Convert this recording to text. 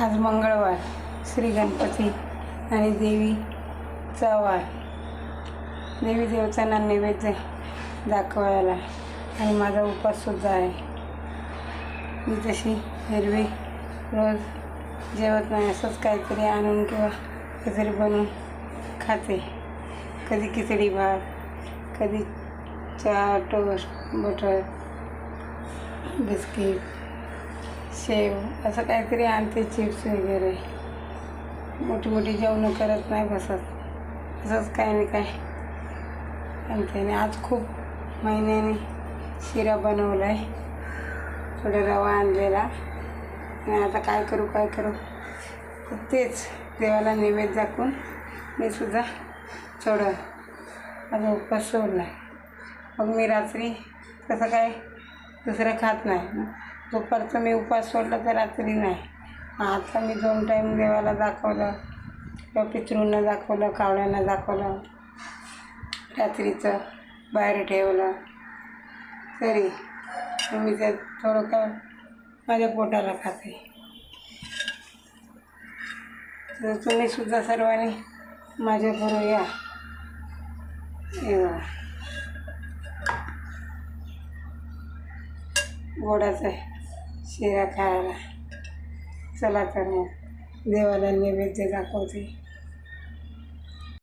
आज मंगळवार, श्री गणपती आणि देवीचा वार. देवी देवतांना नैवेद्य दाखवायला आणि माझा उपवाससुद्धा आहे. मी तशी एरवी रोज जेवत नाही, असंच काहीतरी आणून किंवा काहीतरी बनवून खाते. कधी खिचडी भात, कधी चहा, टोस्ट, बटर, बिस्किट, शेव असं काहीतरी आणते, चिप्स वगैरे. मोठी मोठी जेवणं करत नाही बसत, असंच काय नाही काय आणते. आणि आज खूप महिन्याने शिरा बनवला आहे, थोडा रवा आणलेला. आणि आता काय करू तर तेच देवाला नैवेद्य दाखवून मी सुद्धा थोडं माझा उपवास सोडला. मग मी रात्री तसं काय दुसरं खात नाही. दुपारचं मी उपवास सोडला तर रात्री नाही. आता मी 2 टाईम देवाला दाखवलं किंवा पितृंना दाखवलं, कावळ्यांना दाखवलं, रात्रीचं बाहेर ठेवलं तरी मी त्यात थोडं काय माझ्या पोटाला खाते. तर तुम्हीसुद्धा सर्वांनी माझ्याबरोबर या. गोडाचा शिरा खायला. चला तर मग देवाला नैवेद्य दाखवते.